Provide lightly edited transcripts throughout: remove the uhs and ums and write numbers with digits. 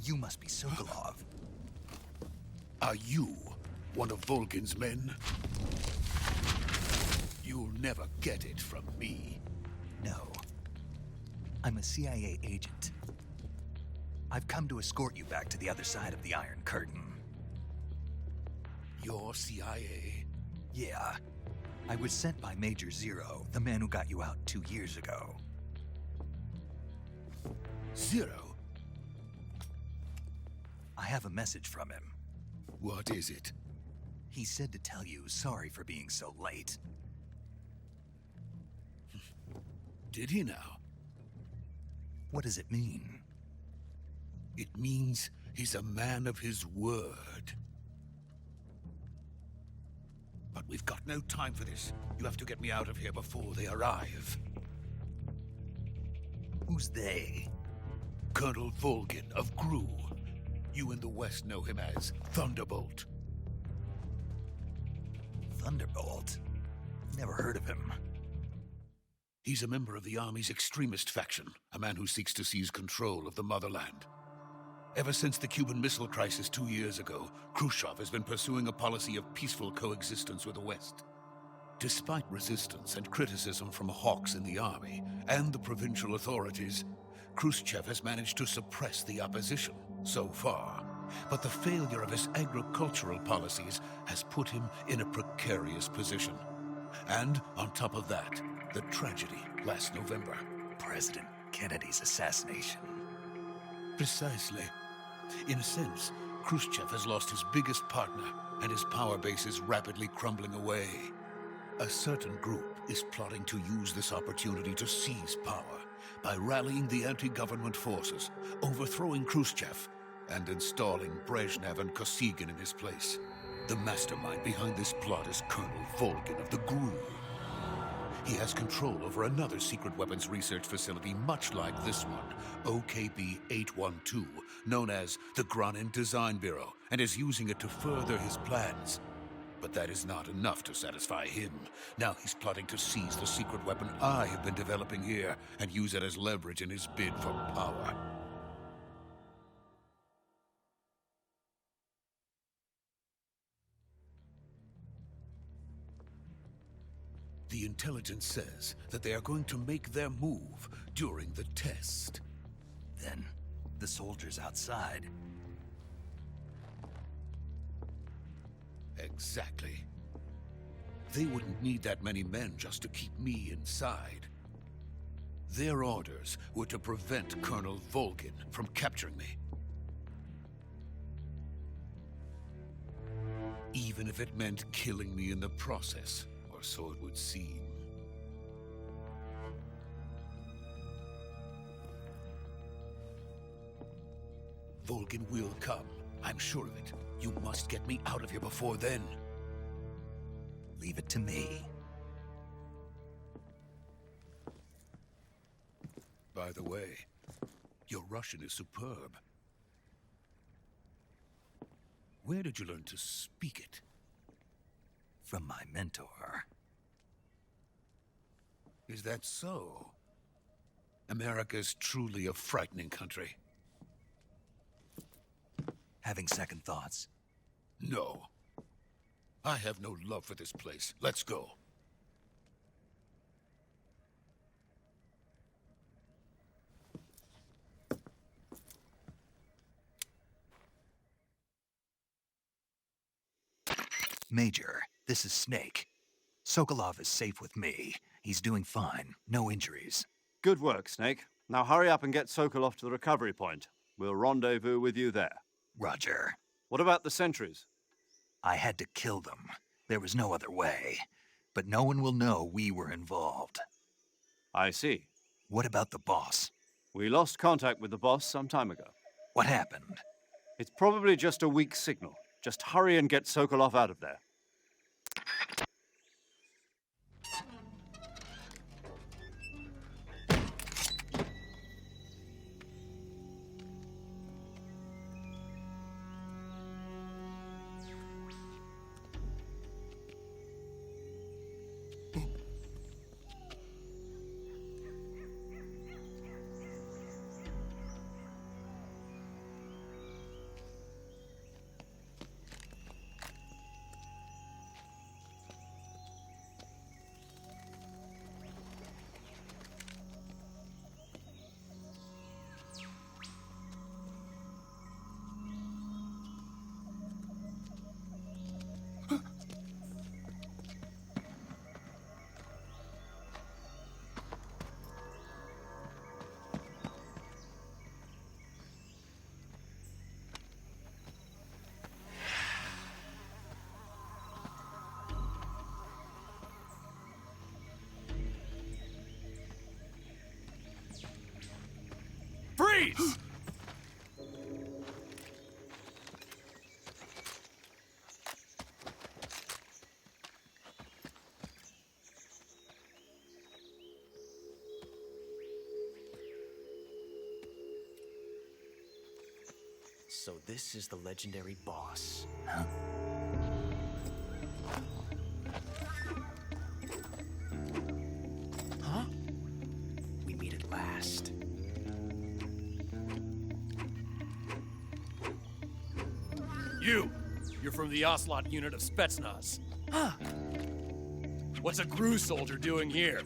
You must be Sokolov. Are you one of Volgin's men? You'll never get it from me. No. I'm a CIA agent. I've come to escort you back to the other side of the Iron Curtain. You're CIA? Yeah. I was sent by Major Zero, the man who got you out 2 years ago. Zero? I have a message from him. What is it? He said to tell you sorry for being so late. Did he now? What does it mean? It means he's a man of his word. But we've got no time for this. You have to get me out of here before they arrive. Who's they? Colonel Volgin of GRU. You in the West know him as Thunderbolt. Thunderbolt? Never heard of him. He's a member of the Army's extremist faction, a man who seeks to seize control of the motherland. Ever since the Cuban Missile Crisis 2 years ago, Khrushchev has been pursuing a policy of peaceful coexistence with the West. Despite resistance and criticism from hawks in the army and the provincial authorities, Khrushchev has managed to suppress the opposition so far. But the failure of his agricultural policies has put him in a precarious position. And on top of that, the tragedy last November. President Kennedy's assassination. Precisely. In a sense, Khrushchev has lost his biggest partner, and his power base is rapidly crumbling away. A certain group is plotting to use this opportunity to seize power by rallying the anti-government forces, overthrowing Khrushchev, and installing Brezhnev and Kosygin in his place. The mastermind behind this plot is Colonel Volgin of the GRU. He has control over another secret weapons research facility much like this one, OKB-812, known as the Granin Design Bureau, and is using it to further his plans. But that is not enough to satisfy him. Now he's plotting to seize the secret weapon I have been developing here and use it as leverage in his bid for power. The intelligence says that they are going to make their move during the test. Then, the soldiers outside. Exactly. They wouldn't need that many men just to keep me inside. Their orders were to prevent Colonel Volgin from capturing me. Even if it meant killing me in the process. So it would seem. Volgin will come. I'm sure of it. You must get me out of here before then. Leave it to me. By the way, your Russian is superb. Where did you learn to speak it? From my mentor. Is that so? America's truly a frightening country. Having second thoughts? No. I have no love for this place. Let's go. Major, this is Snake. Sokolov is safe with me. He's doing fine. No injuries. Good work, Snake. Now hurry up and get Sokolov to the recovery point. We'll rendezvous with you there. Roger. What about the sentries? I had to kill them. There was no other way. But no one will know we were involved. I see. What about the boss? We lost contact with the boss some time ago. What happened? It's probably just a weak signal. Just hurry and get Sokolov out of there. Freeze! So this is the legendary boss. Huh? We meet at last. You're from the Ocelot unit of Spetsnaz. Huh. What's a Gru soldier doing here?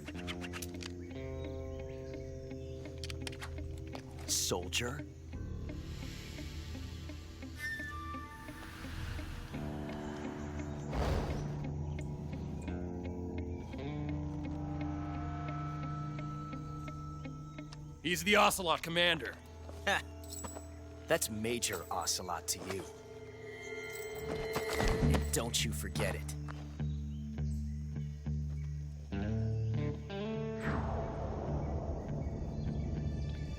Soldier? He's the Ocelot commander. Ha! That's Major Ocelot to you. And don't you forget it.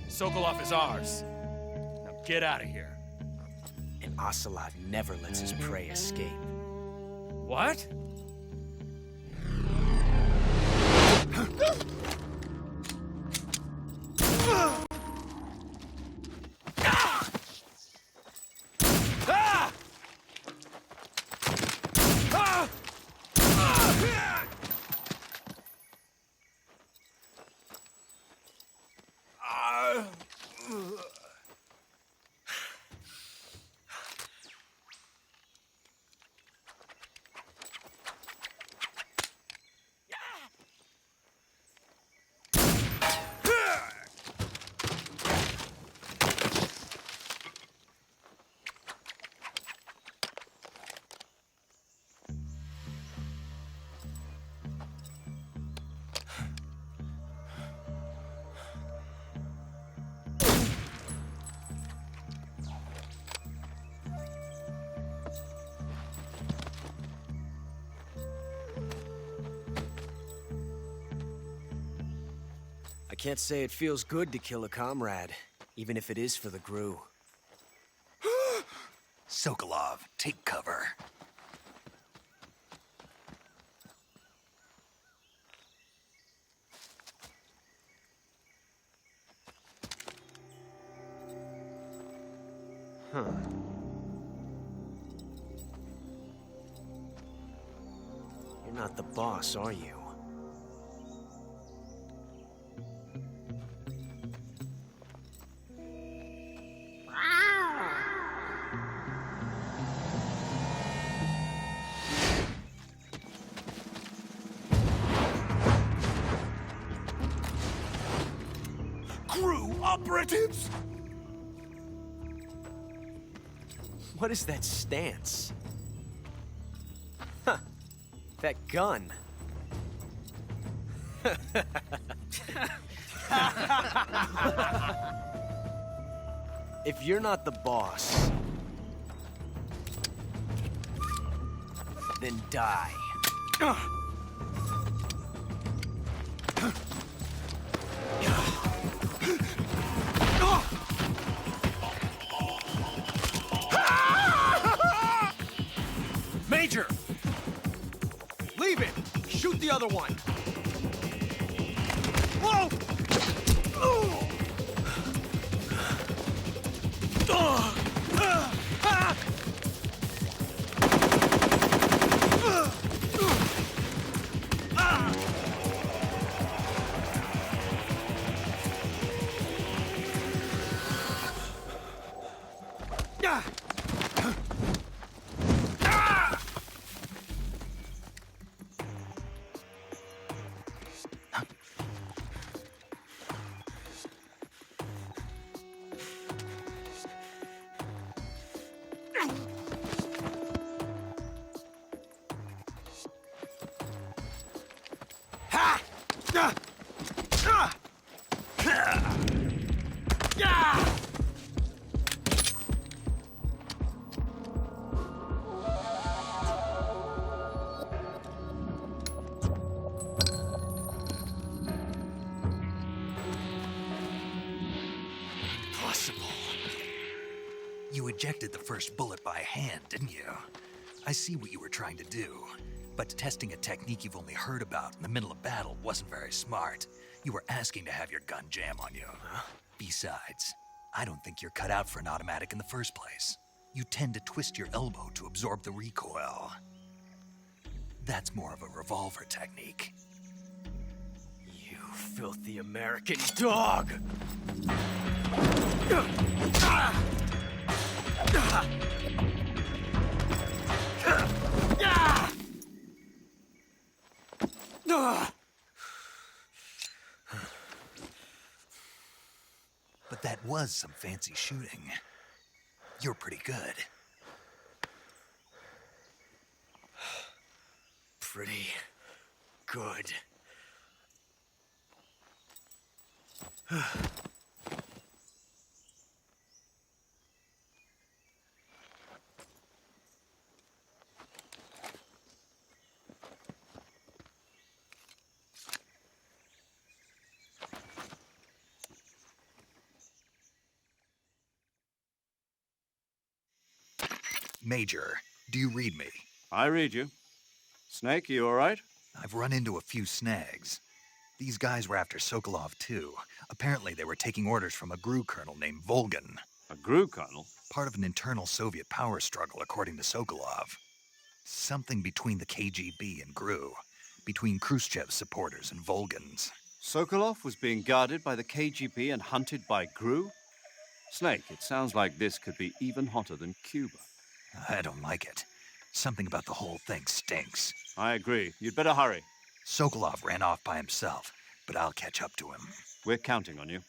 Sokolov is ours. Now get out of here. And Ocelot never lets his prey escape. What? I can't say it feels good to kill a comrade, even if it is for the Gru. Sokolov, take cover. Huh. You're not the boss, are you? Crew operatives! What is that stance? Huh. That gun. If you're not the boss, then die. Major! Leave it! Shoot the other one! Whoa! first bullet by hand, didn't you? I see what you were trying to do. But testing a technique you've only heard about in the middle of battle wasn't very smart. You were asking to have your gun jam on you. Huh? Besides, I don't think you're cut out for an automatic in the first place. You tend to twist your elbow to absorb the recoil. That's more of a revolver technique. You filthy American dog! But that was some fancy shooting. You're pretty good. Pretty good. Major, do you read me? I read you. Snake, you all right? I've run into a few snags. These guys were after Sokolov, too. Apparently they were taking orders from a GRU colonel named Volgan. A GRU colonel? Part of an internal Soviet power struggle, according to Sokolov. Something between the KGB and GRU. Between Khrushchev's supporters and Volgan's. Sokolov was being guarded by the KGB and hunted by GRU? Snake, it sounds like this could be even hotter than Cuba. I don't like it. Something about the whole thing stinks. I agree. You'd better hurry. Sokolov ran off by himself, but I'll catch up to him. We're counting on you.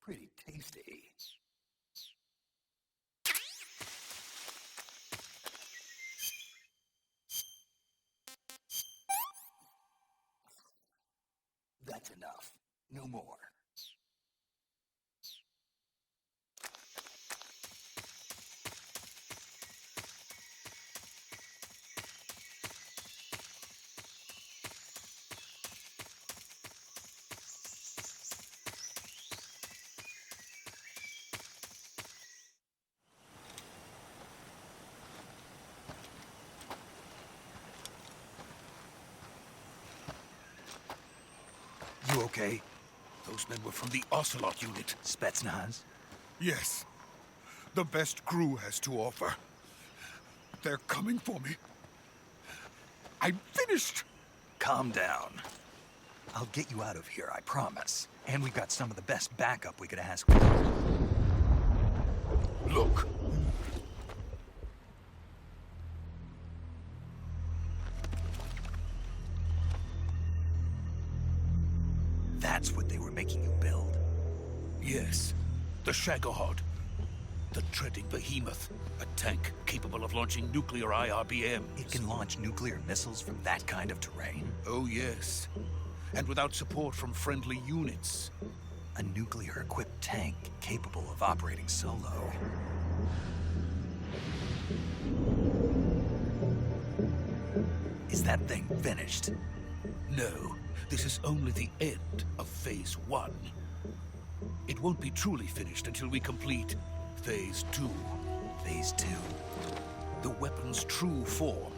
Pretty tasty. That's enough. No more. You okay? Those men were from the Ocelot unit. Spetsnaz? Yes. The best GRU has to offer. They're coming for me. I'm finished! Calm down. I'll get you out of here, I promise. And we've got some of the best backup we could ask for. Look. That's what they were making you build? Yes. The Shagohod. The treading behemoth. A tank capable of launching nuclear IRBMs. It can launch nuclear missiles from that kind of terrain? Oh, yes. And without support from friendly units. A nuclear-equipped tank capable of operating solo. Is that thing finished? No. This is only the end of Phase 1. It won't be truly finished until we complete Phase 2. Phase 2? The weapon's true form.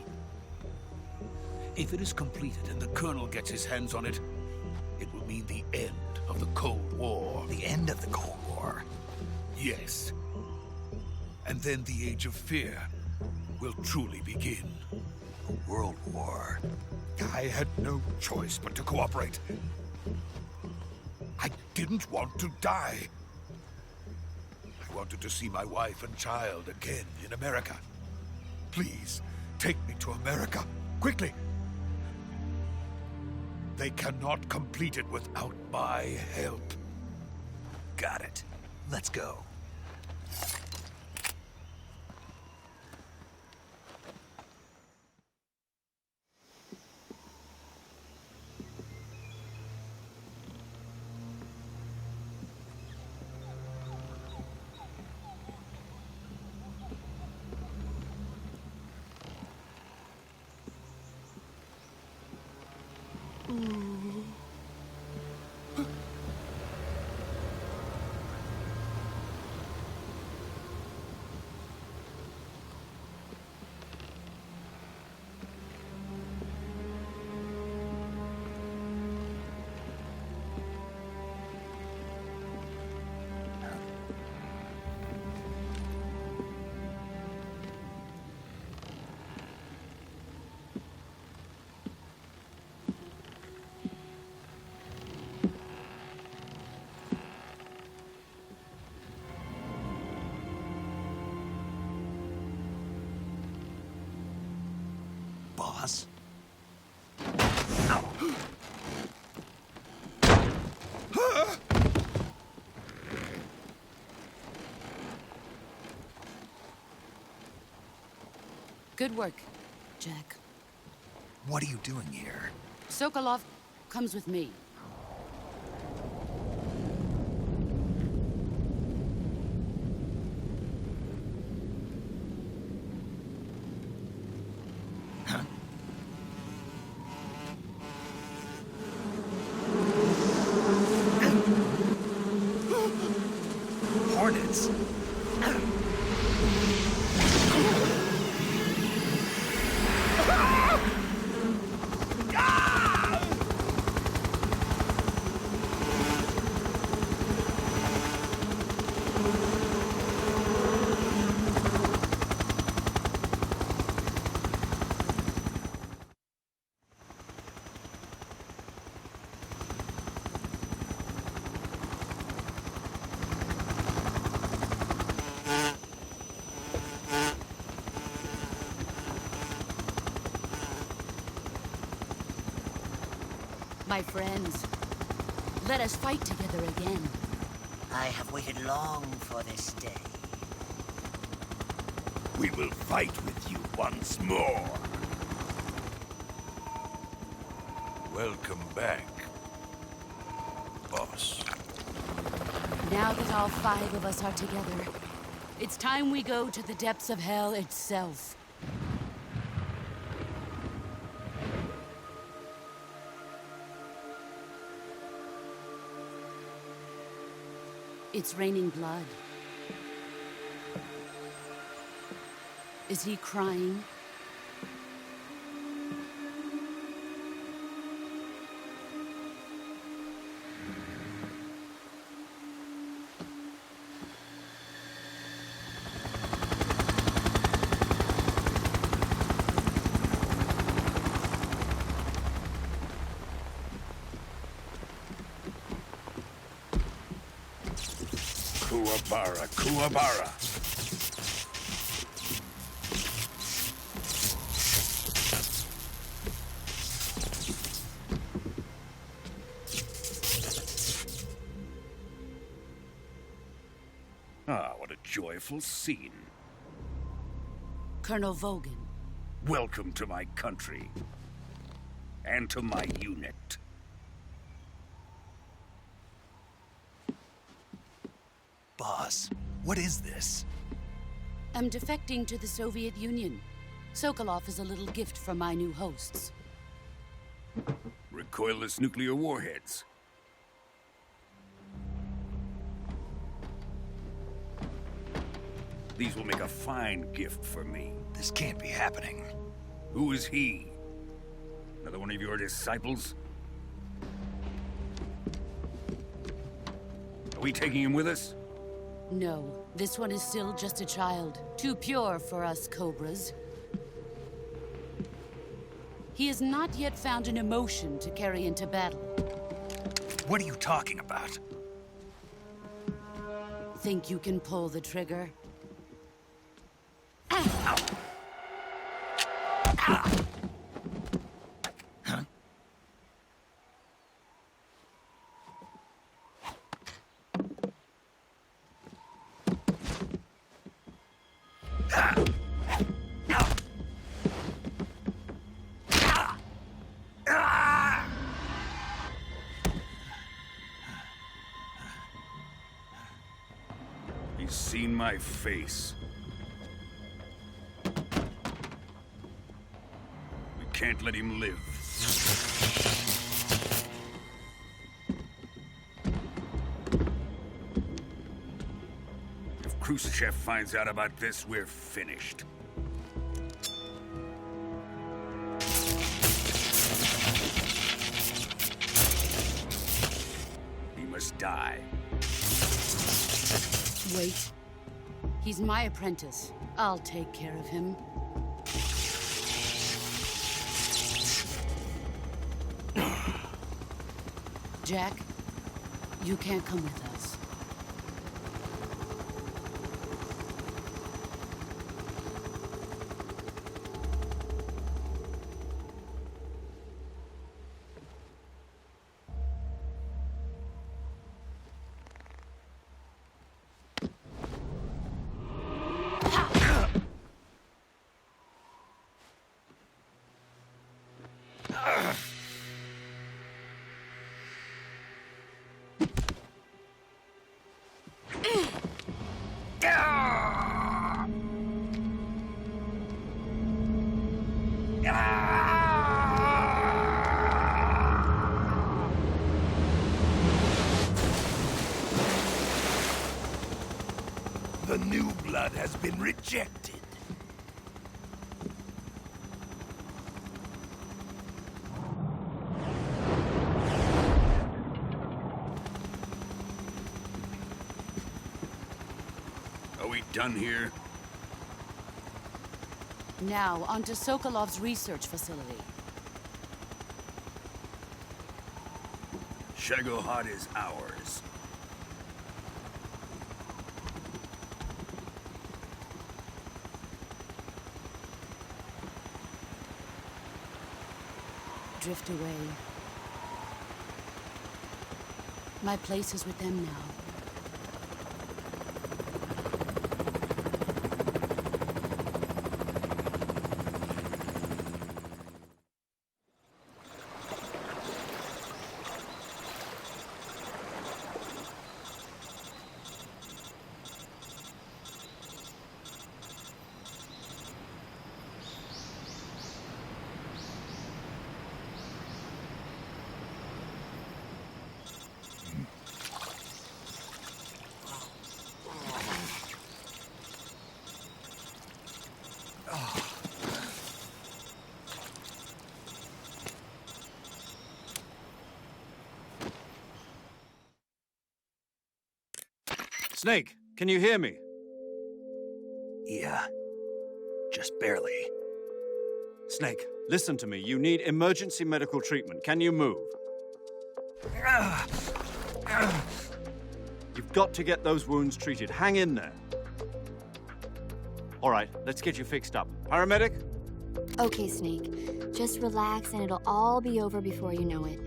If it is completed and the Colonel gets his hands on it, it will mean the end of the Cold War. The end of the Cold War. Yes. And then the Age of Fear will truly begin. A world war. I had no choice but to cooperate. I didn't want to die. I wanted to see my wife and child again in America. Please, take me to America, quickly. They cannot complete it without my help. Got it. Let's go. Boss? Good work, Jack. What are you doing here? Sokolov comes with me. Hornets? My friends, let us fight together again. I have waited long for this day. We will fight with you once more. Welcome back, boss. Now that all 5 of us are together, it's time we go to the depths of hell itself. It's raining blood. Is he crying? Kuwabara, Kuwabara. Ah, what a joyful scene. Colonel Vogan. Welcome to my country. And to my unit. Boss, what is this? I'm defecting to the Soviet Union. Sokolov is a little gift from my new hosts. Recoilless nuclear warheads. These will make a fine gift for me. This can't be happening. Who is he? Another one of your disciples? Are we taking him with us? No, this one is still just a child. Too pure for us Cobras. He has not yet found an emotion to carry into battle. What are you talking about? Think you can pull the trigger? He's seen my face. We can't let him live. If Khrushchev finds out about this, we're finished. He must die. Wait. He's my apprentice. I'll take care of him. Jack, you can't come with us. The new blood has been rejected. Are we done here? Now, onto Sokolov's research facility. Shagohod is ours. Drift away. My place is with them now. Snake, can you hear me? Yeah, just barely. Snake, listen to me. You need emergency medical treatment. Can you move? You've got to get those wounds treated. Hang in there. All right, let's get you fixed up. Paramedic? Okay, Snake. Just relax and it'll all be over before you know it.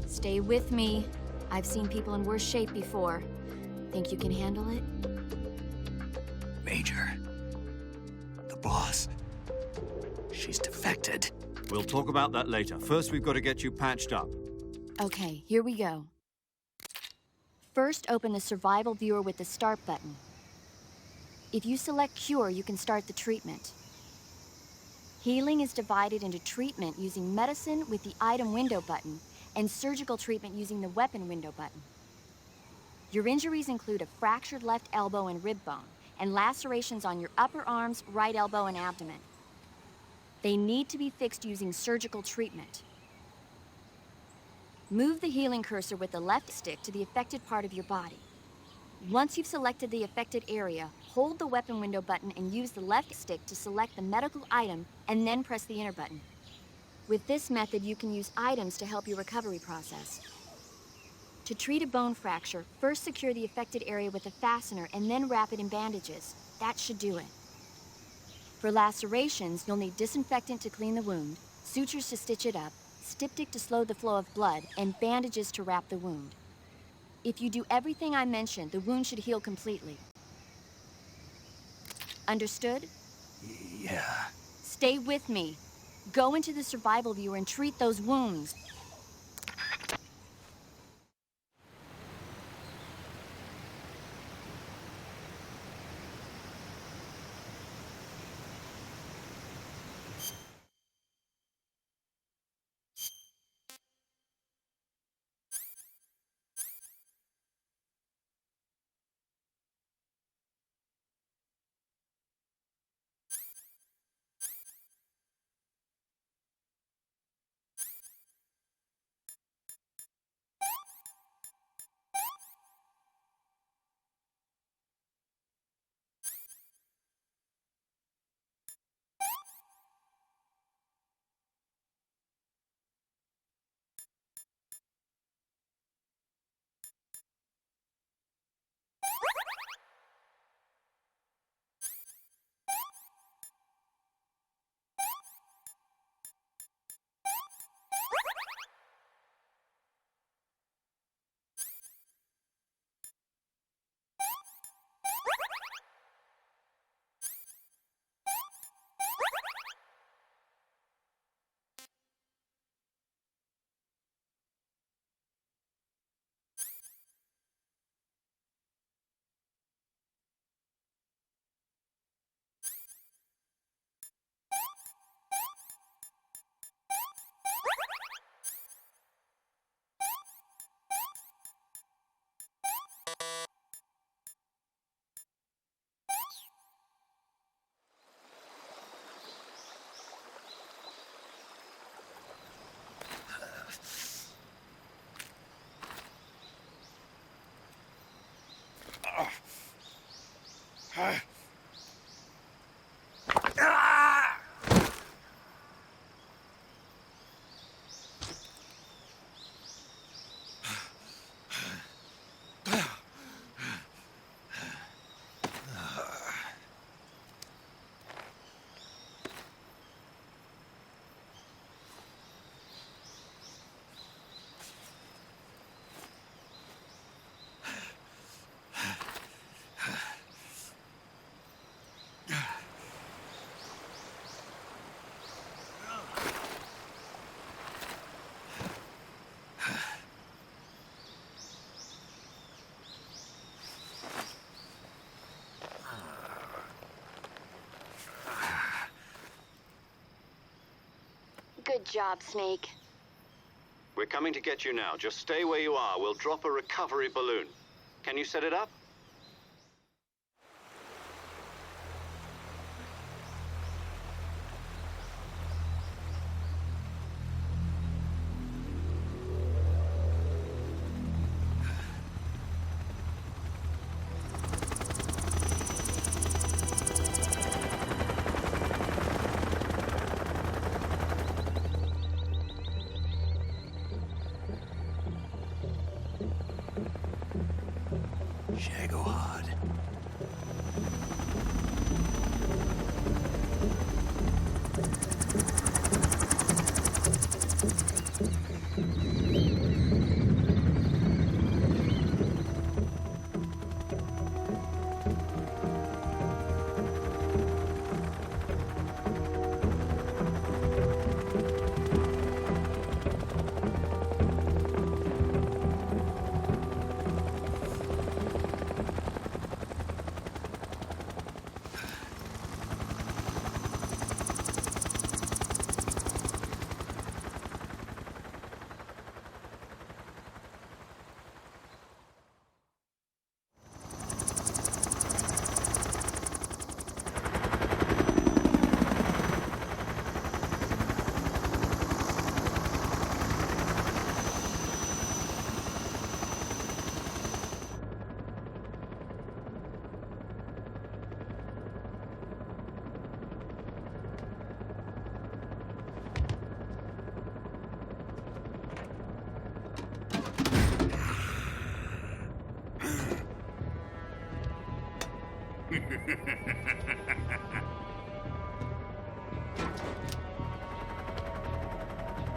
Stay with me. I've seen people in worse shape before. Think you can handle it? Major, the boss, she's defected. We'll talk about that later. First, we've got to get you patched up. Okay, here we go. First, open the survival viewer with the start button. If you select cure, you can start the treatment. Healing is divided into treatment using medicine with the item window button and surgical treatment using the weapon window button. Your injuries include a fractured left elbow and rib bone, and lacerations on your upper arms, right elbow, and abdomen. They need to be fixed using surgical treatment. Move the healing cursor with the left stick to the affected part of your body. Once you've selected the affected area, hold the weapon window button and use the left stick to select the medical item and then press the enter button. With this method, you can use items to help your recovery process. To treat a bone fracture, first secure the affected area with a fastener and then wrap it in bandages. That should do it. For lacerations, you'll need disinfectant to clean the wound, sutures to stitch it up, styptic to slow the flow of blood, and bandages to wrap the wound. If you do everything I mentioned, the wound should heal completely. Understood? Yeah. Stay with me. Go into the survival viewer and treat those wounds. Good job, Snake. We're coming to get you now. Just stay where you are. We'll drop a recovery balloon. Can you set it up? Shit.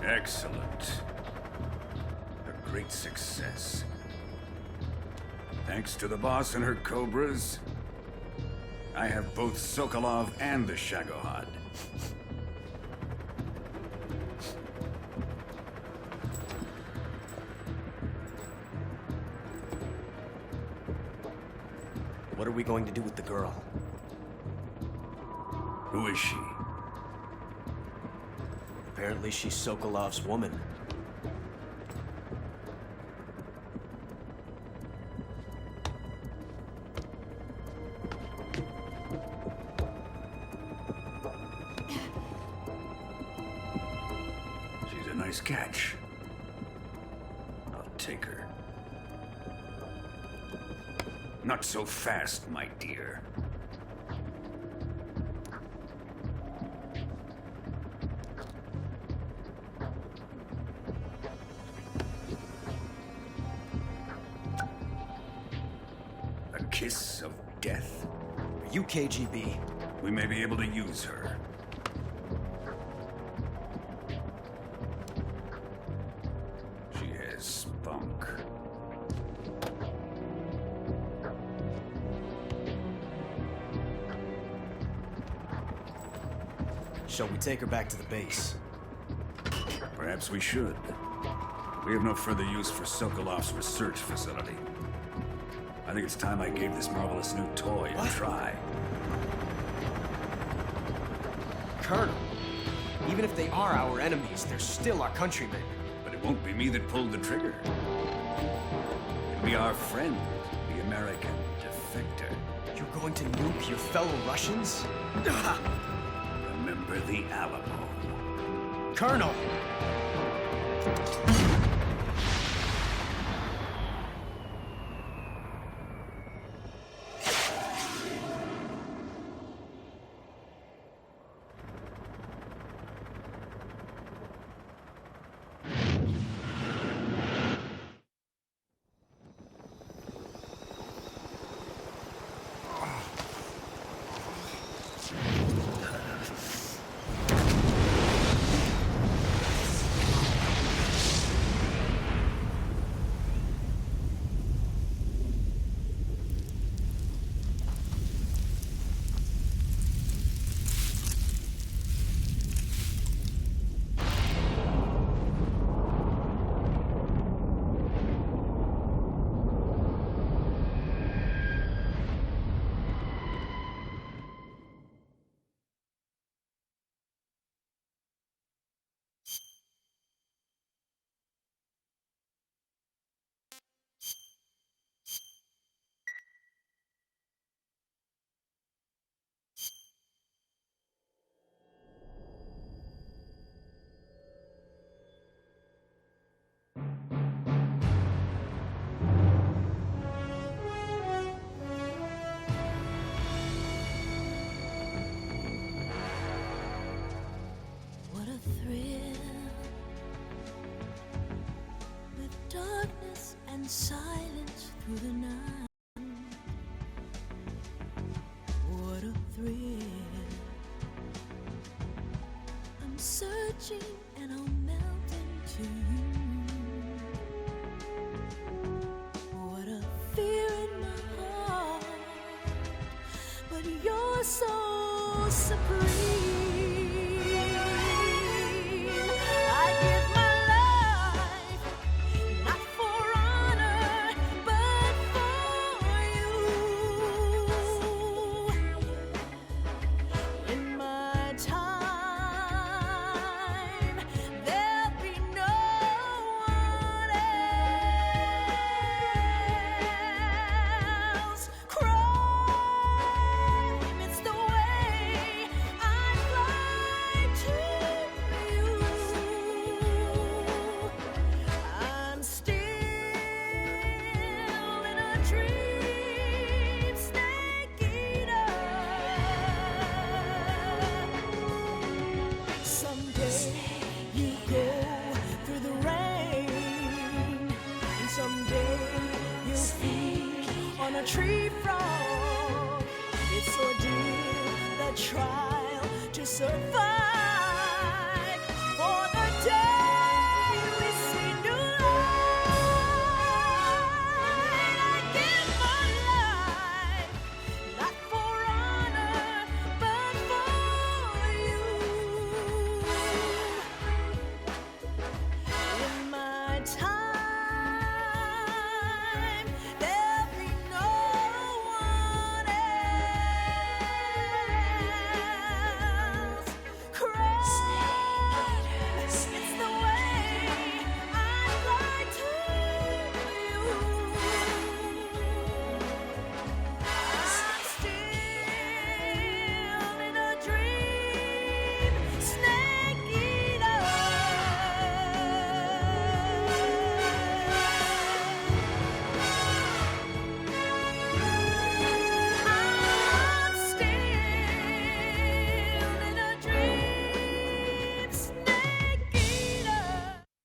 Excellent. A great success. Thanks to the boss and her cobras, I have both Sokolov and the Shagohod. What are we going to do with the girl? Who is she? Apparently she's Sokolov's woman. She's a nice catch. I'll take her. Not so fast, my dear. A kiss of death? Are you KGB? We may be able to use her. She has spunk. Shall we take her back to the base? Perhaps we should. We have no further use for Sokolov's research facility. I think it's time I gave this marvelous new toy a try. Colonel, even if they are our enemies, they're still our countrymen. But it won't be me that pulled the trigger. It'll be our friend, the American defector. You're going to nuke your fellow Russians? Remember the Alamo. Colonel! What a thrill, with darkness and silence through the night. What a thrill, I'm searching and I'll melt into you. What a fear in my heart, but you're so supreme. It's the way I survive.